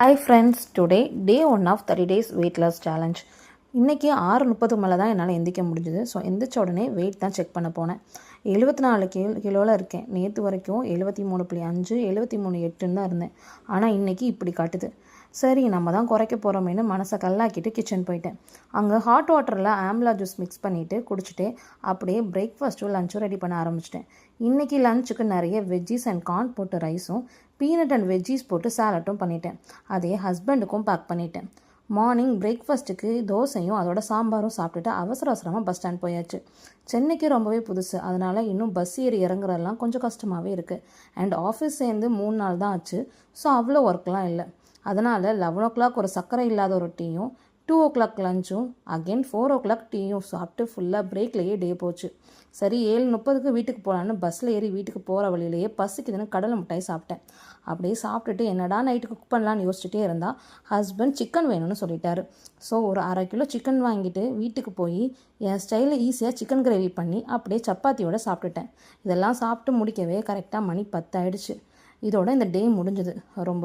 Hi friends, today day 1 of 30 days weight loss challenge. இன்றைக்கி 6:30 மேலே தான் என்னால் எந்திரிக்க முடிஞ்சுது. ஸோ எந்திரிச்ச உடனே வெயிட் தான் செக் பண்ண போனேன். 74 கிலோவில் இருக்கேன். நேற்று வரைக்கும் 73.5 73.8 தான் இருந்தேன். ஆனால் இன்றைக்கி இப்படி காட்டுது. சரி நம்ம தான் குறைக்க போகிறோமேனு மனசை கல்லாக்கிட்டு கிச்சன் போயிட்டேன். அங்கே ஹாட் வாட்டரில் ஆம்லா ஜூஸ் மிக்ஸ் பண்ணிவிட்டு குடிச்சிட்டு அப்படியே பிரேக்ஃபாஸ்ட்டும் லஞ்சும் ரெடி பண்ண ஆரம்பிச்சிட்டேன். இன்றைக்கி லஞ்சுக்கு நிறைய வெஜ்ஜீஸ் அண்ட் கார்ன் போட்டு ரைஸும் பீனட் அண்ட் வெஜ்ஜீஸ் போட்டு சாலட்டும் பண்ணிட்டேன். அதே ஹஸ்பண்டுக்கும் பேக் பண்ணிட்டேன். மார்னிங் பிரேக்ஃபாஸ்ட்டுக்கு தோசையும் அதோட சாம்பாரும் சாப்பிட்டுட்டு அவசரமாக பஸ் ஸ்டாண்ட் போயாச்சு. சென்னைக்கு ரொம்பவே புதுசு, அதனால் இன்னும் பஸ் ஏறி இறங்குறதெல்லாம் கொஞ்சம் கஷ்டமாகவே இருக்குது. அண்ட் ஆஃபீஸ் சேர்ந்து 3 நாள் தான் ஆச்சு. ஸோ அவ்வளோ ஒர்க்லாம் இல்லை. அதனால் 11 o'clock ஒரு சர்க்கரை இல்லாத ஒரு டீயும், 2 o'clock லஞ்சும், அகெயின் 4 o'clock டீயும் சாப்பிட்டு ஃபுல்லாக பிரேக்லேயே டே போச்சு. சரி 7:30 வீட்டுக்கு போகலான்னு பஸ்ஸில் ஏறி வீட்டுக்கு போகிற வழியிலேயே பசிக்குதுன்னு கடலை மிட்டாய் சாப்பிட்டேன். அப்படியே சாப்பிட்டுட்டு என்னடா நைட்டு குக் பண்ணலான்னு யோசிச்சுட்டே இருந்தால் ஹஸ்பண்ட் சிக்கன் வேணும்னு சொல்லிட்டாரு. ஸோ ஒரு 1/2 கிலோ சிக்கன் வாங்கிட்டு வீட்டுக்கு போய் என் ஸ்டைலில் ஈஸியாக சிக்கன் கிரேவி பண்ணி அப்படியே சப்பாத்தியோடு சாப்பிட்டுட்டேன். இதெல்லாம் சாப்பிட்டு முடிக்கவே கரெக்டாக மணி 10 ஆயிடுச்சு. இதோட இந்த டே முடிஞ்சுது. ரொம்ப